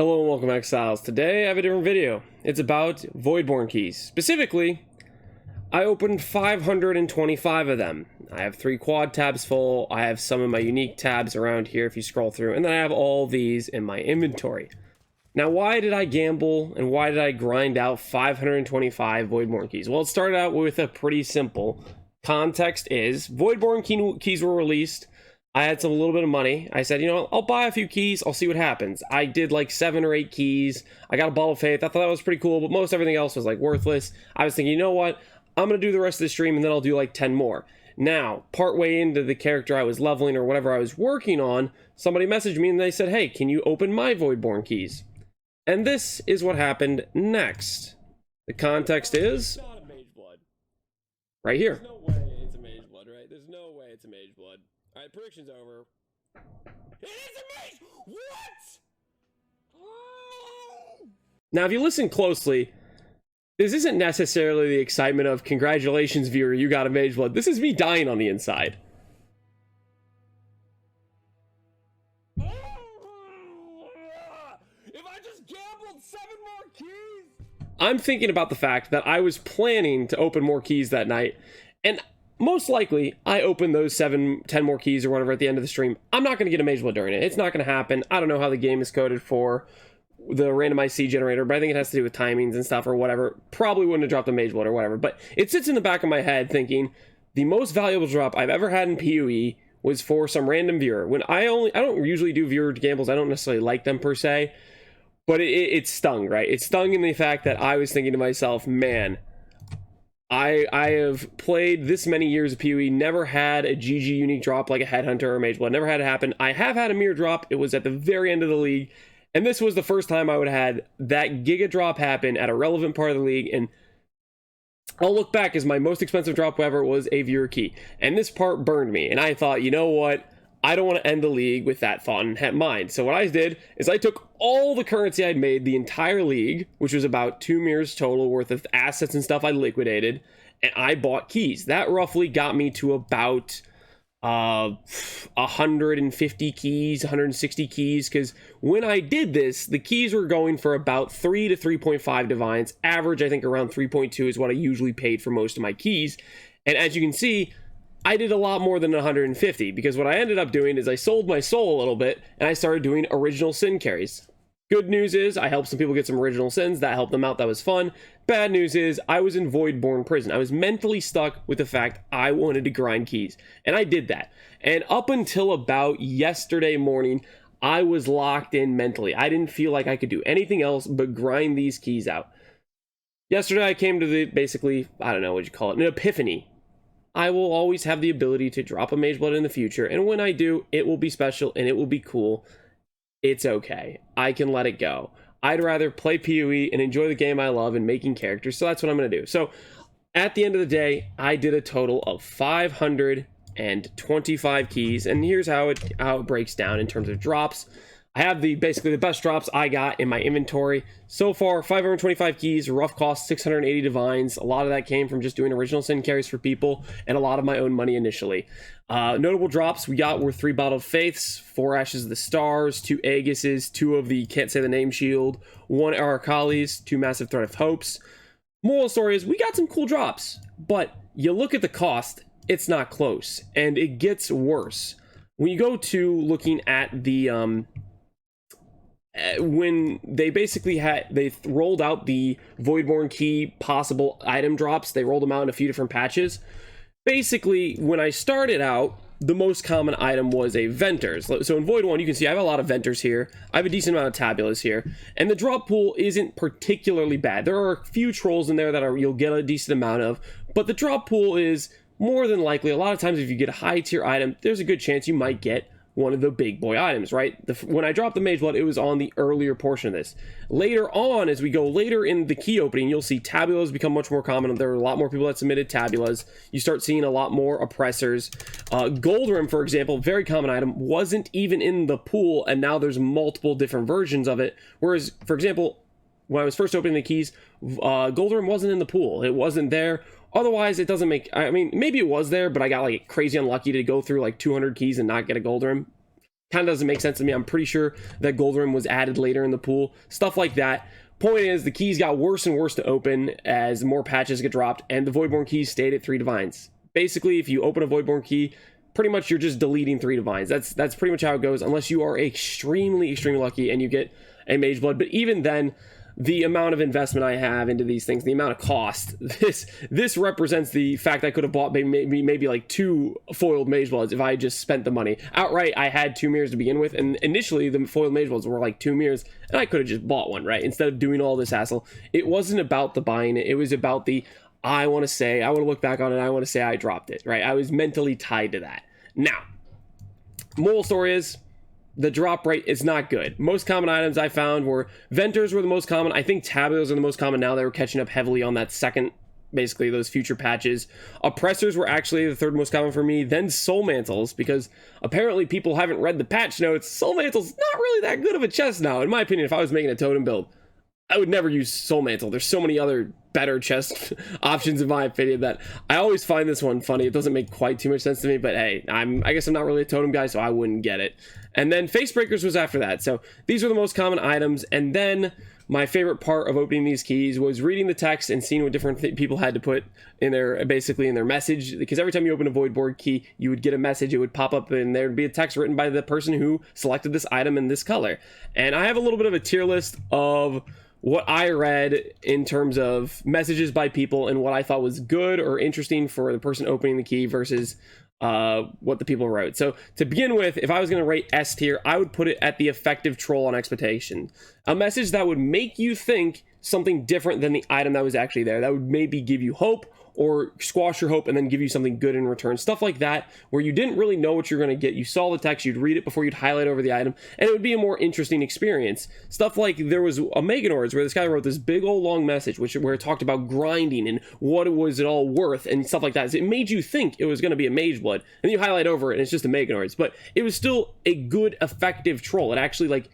Hello and welcome, Exiles. Today I have a different video. It's about Voidborn keys. Specifically, I opened 525 of them. I have 3 quad tabs full. I have some of my unique tabs around here if you scroll through, and then I have all these in my inventory. Now, why did I gamble and why did I grind out 525 Voidborn keys? Well, it started out with a pretty simple context is Voidborn keys were released. I had a little bit of money. I said, you know, I'll buy a few keys. I'll see what happens. I did like 7 or 8 keys. I got a ball of faith. I thought that was pretty cool, but most everything else was like worthless. I was thinking, you know what? I'm going to do the rest of the stream and then I'll do like 10 more. Now, partway into the character I was leveling or whatever I was working on, somebody messaged me and they said, hey, can you open my Voidborn keys? And this is what happened next. The context is Not a mage blood. right here. There's no way it's a mage blood, right? There's no way it's a mage blood. Alright, prediction's over. It is a mage! What? Oh! Now, if you listen closely, this isn't necessarily the excitement of congratulations, viewer, you got a mage blood. This is me dying on the inside. If I just gambled 7 more keys! I'm thinking about the fact that I was planning to open more keys that night, and most likely I open those 10 more keys or whatever at the end of the stream. I'm not going to get a mage blood during it. It's not going to happen. I don't know how the game is coded for the randomized seed generator, but I think it has to do with timings and stuff or whatever. Probably wouldn't have dropped a mage blood or whatever, but it sits in the back of my head thinking the most valuable drop I've ever had in PoE was for some random viewer. When I don't usually do viewer gambles. I don't necessarily like them per se, but it stung, right? It stung in the fact that I was thinking to myself, man, I have played this many years of PoE, never had a GG unique drop like a Headhunter or a Mage Blood, never had it happen. I have had a mirror drop. It was at the very end of the league, and this was the first time I would have had that Giga drop happen at a relevant part of the league, and I'll look back as my most expensive drop ever was a viewer key, and this part burned me, and I thought, you know what? I don't want to end the league with that thought in mind. So what I did is I took all the currency I'd made the entire league, which was about 2 mirrors total worth of assets and stuff I liquidated, and I bought keys. That roughly got me to about 150 keys, 160 keys, because when I did this, the keys were going for about 3 to 3.5 divines. Average, I think, around 3.2 is what I usually paid for most of my keys. And as you can see, I did a lot more than 150, because what I ended up doing is I sold my soul a little bit and I started doing original sin carries. Good news is I helped some people get some original sins. That helped them out. That was fun. Bad news is I was in Voidborn prison. I was mentally stuck with the fact I wanted to grind keys, and I did that. And up until about yesterday morning, I was locked in mentally. I didn't feel like I could do anything else but grind these keys out. Yesterday I came to the, basically, I don't know what you call it, an epiphany. I will always have the ability to drop a mage blood in the future, and when I do, it will be special and it will be cool. It's okay. I can let it go. I'd rather play PoE and enjoy the game I love and making characters, so that's what I'm going to do. So at the end of the day, I did a total of 525 keys, and here's how it breaks down in terms of drops. I have basically the best drops I got in my inventory. So far, 525 keys, rough cost 680 divines. A lot of that came from just doing original sin carries for people, and a lot of my own money initially. Notable drops we got were 3 Bottled Faiths, 4 Ashes of the Stars, 2 Aegises, 2 of the Can't Say the Name Shield, 1 Arakalis, 2 Massive Threat of Hopes. Moral story is we got some cool drops, but you look at the cost, it's not close, and it gets worse. When you go to looking at the when they basically rolled out the Voidborn Key possible item drops, they rolled them out in a few different patches. Basically, when I started out, the most common item was a Venters. So in Void 1, you can see I have a lot of Venters here. I have a decent amount of Tabulas here. And the drop pool isn't particularly bad. There are a few Trolls in there that you'll get a decent amount of. But the drop pool is more than likely, a lot of times if you get a high tier item, there's a good chance you might get one of the big boy items, right? When I dropped the Mage Blood, it was on the earlier portion of this. Later on, as we go later in the key opening, you'll see Tabulas become much more common. There are a lot more people that submitted Tabulas. You start seeing a lot more Oppressors. Gold Rim, for example, very common item, wasn't even in the pool, and now there's multiple different versions of it. Whereas, for example, when I was first opening the keys, Gold Rim wasn't in the pool. It wasn't there. Otherwise, it doesn't make... I mean, maybe it was there, but I got like crazy unlucky to go through like 200 keys and not get a gold rim. kind of doesn't make sense to me. I'm pretty sure that gold rim was added later in the pool, stuff like that. Point is, the keys got worse and worse to open as more patches get dropped, and the Voidborn keys stayed at 3 divines. Basically, if you open a Voidborn key, pretty much you're just deleting 3 divines. That's pretty much how it goes, unless you are extremely lucky and you get a mage blood. But even then, the amount of investment I have into these things, the amount of cost, this represents the fact I could have bought maybe like 2 foiled mage bloods if I had just spent the money outright. I had 2 mirrors to begin with, and initially the foiled mage bloods were like 2 mirrors, and I could have just bought one, right, instead of doing all this hassle. It wasn't about the buying it was about the I want to look back on it, I want to say I dropped it, right? I was mentally tied to that. Now, moral story is, the drop rate is not good. Most common items I found were Venters were the most common. I think Tabulars are the most common now. They were catching up heavily on that second, basically those future patches. Oppressors were actually the 3rd most common for me. Then Soul Mantles, because apparently people haven't read the patch notes. Soul Mantle's not really that good of a chest now. In my opinion, if I was making a totem build, I would never use Soul Mantle. There's so many other better chest options in my opinion that I always find this one funny. It doesn't make quite too much sense to me, but hey, I guess I'm not really a totem guy, so I wouldn't get it. And then Face Breakers was after that. So these were the most common items. And then my favorite part of opening these keys was reading the text and seeing what different people had to put in their, basically in their message. Because every time you open a Voidborn key, you would get a message. It would pop up and there would be a text written by the person who selected this item in this color. And I have a little bit of a tier list of what I read in terms of messages by people and what I thought was good or interesting for the person opening the key versus what the people wrote. So to begin with, if I was going to rate S tier, I would put it at the effective troll on expectation. A message that would make you think something different than the item that was actually there. That would maybe give you hope or squash your hope and then give you something good in return. Stuff like that, where you didn't really know what you're going to get. You saw the text, you'd read it before you'd highlight over the item, and it would be a more interesting experience. Stuff like there was a Meganords where this guy wrote this big old long message where it talked about grinding and what was it all worth and stuff like that. So it made you think it was going to be a Mage Blood, and you highlight over it and it's just a Meganords. But it was still a good, effective troll. It actually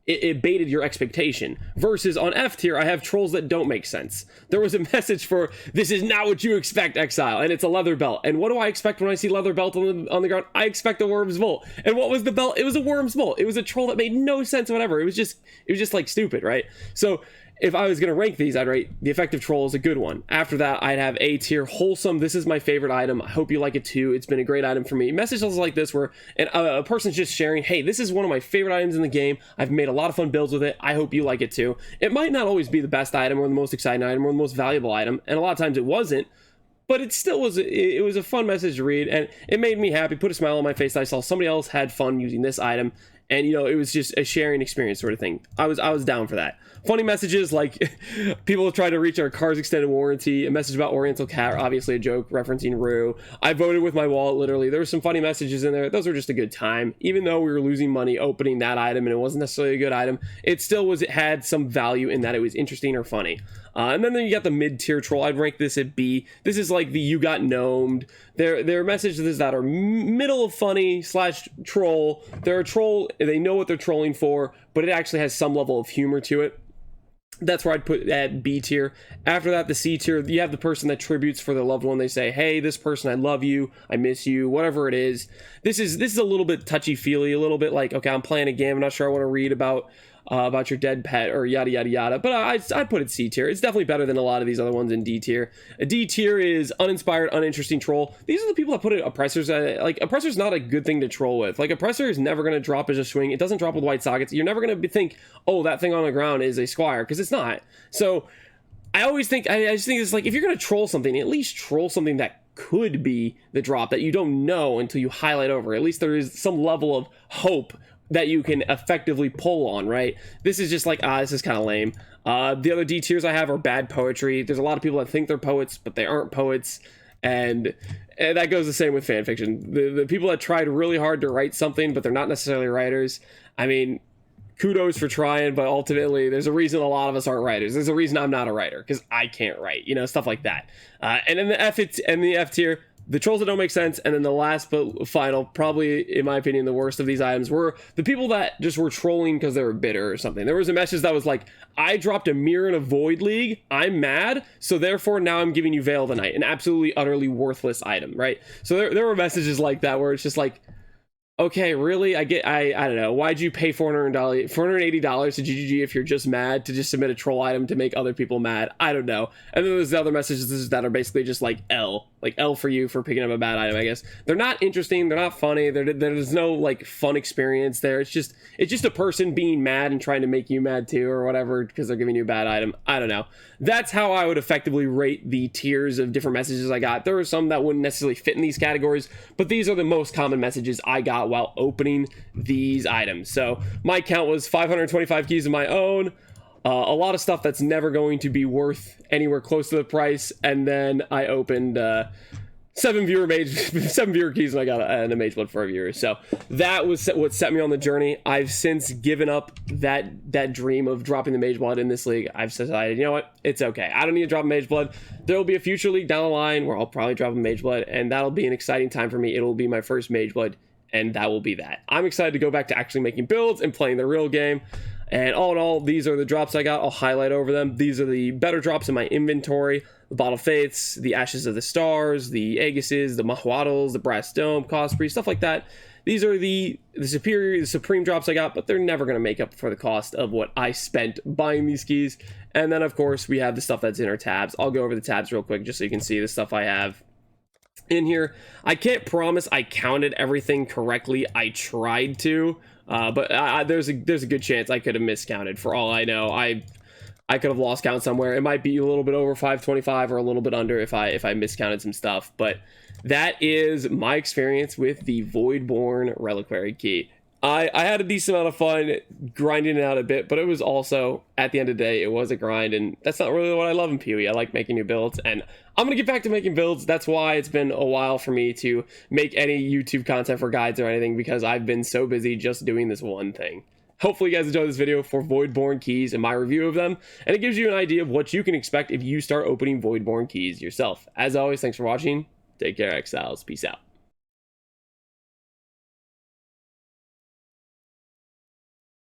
it baited your expectation. Versus on F tier, I have trolls that don't make sense. There was a message for, this is not what you expect, Exile, and it's a leather belt. And what do I expect when I see leather belt on the ground? I expect a worm's molt. And what was the belt? It was a worm's molt. It was a troll that made no sense whatever. It was just like stupid, right? So if I was going to rank these, I'd rate the effective troll as a good one. After that, I'd have A tier, wholesome. This is my favorite item. I hope you like it too. It's been a great item for me. Messages like this where a person's just sharing, hey, this is one of my favorite items in the game. I've made a lot of fun builds with it. I hope you like it too. It might not always be the best item or the most exciting item or the most valuable item, and a lot of times it wasn't, but it still was, it was a fun message to read, and it made me happy, put a smile on my face. I saw somebody else had fun using this item, and you know, it was just a sharing experience sort of thing. I was down for that. Funny messages like people try to reach our car's extended warranty, a message about Oriental Cat, obviously a joke referencing Rue. I voted with my wallet, literally. There were some funny messages in there. Those were just a good time. Even though we were losing money opening that item and it wasn't necessarily a good item, it still it had some value in that it was interesting or funny. And then you got the mid-tier troll. I'd rank this at B. This is like the you got gnomed. There are messages that are middle of funny / troll. They're a troll, they know what they're trolling for, but it actually has some level of humor to it. That's where I'd put at B tier. After that, the C tier, you have the person that tributes for their loved one. They say, hey, this person, I love you, I miss you, whatever it is. This is a little bit touchy-feely, a little bit like, okay, I'm playing a game, I'm not sure I want to read about your dead pet or yada yada yada, but I'd put it C tier. It's definitely better than a lot of these other ones in D tier. A D tier is uninspired, uninteresting troll. These are the people that put it oppressors. Like, oppressor's not a good thing to troll with. Like, oppressor is never going to drop as a swing. It doesn't drop with white sockets. You're never going to think, oh, that thing on the ground is a squire, because it's not. So I just think it's like, if you're going to troll something, at least troll something that could be the drop that you don't know until you highlight over. At least there is some level of hope that you can effectively pull on, right? This is just like, this is kind of lame. The other D tiers I have are bad poetry. There's a lot of people that think they're poets, but they aren't poets. And that goes the same with fan fiction. The people that tried really hard to write something, but they're not necessarily writers. I mean, kudos for trying, but ultimately there's a reason a lot of us aren't writers. There's a reason I'm not a writer, because I can't write, you know, stuff like that. And then the F tier, the trolls that don't make sense, and then the last but final, probably in my opinion the worst of these items, were the people that just were trolling because they were bitter or something. There was a message that was like, I dropped a mirror in a void league, I'm mad, so therefore now I'm giving you Veil of the Night, an absolutely utterly worthless item, right? So there were messages like that where it's just like, okay, really? I don't know. Why'd you pay $480 to GGG if you're just mad to just submit a troll item to make other people mad? I don't know. And then there's the other messages that are basically just like L for you for picking up a bad item, I guess. They're not interesting. They're not funny. There's no like fun experience there. It's just a person being mad and trying to make you mad too or whatever because they're giving you a bad item. I don't know. That's how I would effectively rate the tiers of different messages I got. There are some that wouldn't necessarily fit in these categories, but these are the most common messages I got while opening these items. So my count was 525 keys of my own, a lot of stuff that's never going to be worth anywhere close to the price, and then I opened 7 viewer keys and I got a mage blood for a viewer. So that was what set me on the journey. I've since given up that dream of dropping the mage blood in this league. I've decided, you know what, it's okay, I don't need to drop a mage blood. There will be a future league down the line where I'll probably drop a mage blood, and that'll be an exciting time for me. It'll be my first mage blood, and that will be that. I'm excited to go back to actually making builds and playing the real game. And all in all, these are the drops I got. I'll highlight over them. These are the better drops in my inventory: the Bottle Faiths, the Ashes of the Stars, the Aegises, the Mahuaddles, the Brass Dome, Cosprey, stuff like that. These are the supreme drops I got, but they're never going to make up for the cost of what I spent buying these keys. And then, of course, we have the stuff that's in our tabs. I'll go over the tabs real quick just so you can see the stuff I have in here. I can't promise I counted everything correctly. I tried to, but there's a good chance I could have miscounted. For all I know, I could have lost count somewhere. It might be a little bit over 525 or a little bit under if I miscounted some stuff. But that is my experience with the Voidborn Reliquary Key. I had a decent amount of fun grinding it out a bit, but it was also, at the end of the day, it was a grind, and that's not really what I love in PoE. I like making new builds, and I'm going to get back to making builds. That's why it's been a while for me to make any YouTube content for guides or anything, because I've been so busy just doing this one thing. Hopefully you guys enjoyed this video for Voidborn keys and my review of them, and it gives you an idea of what you can expect if you start opening Voidborn keys yourself. As always, thanks for watching. Take care, Exiles. Peace out.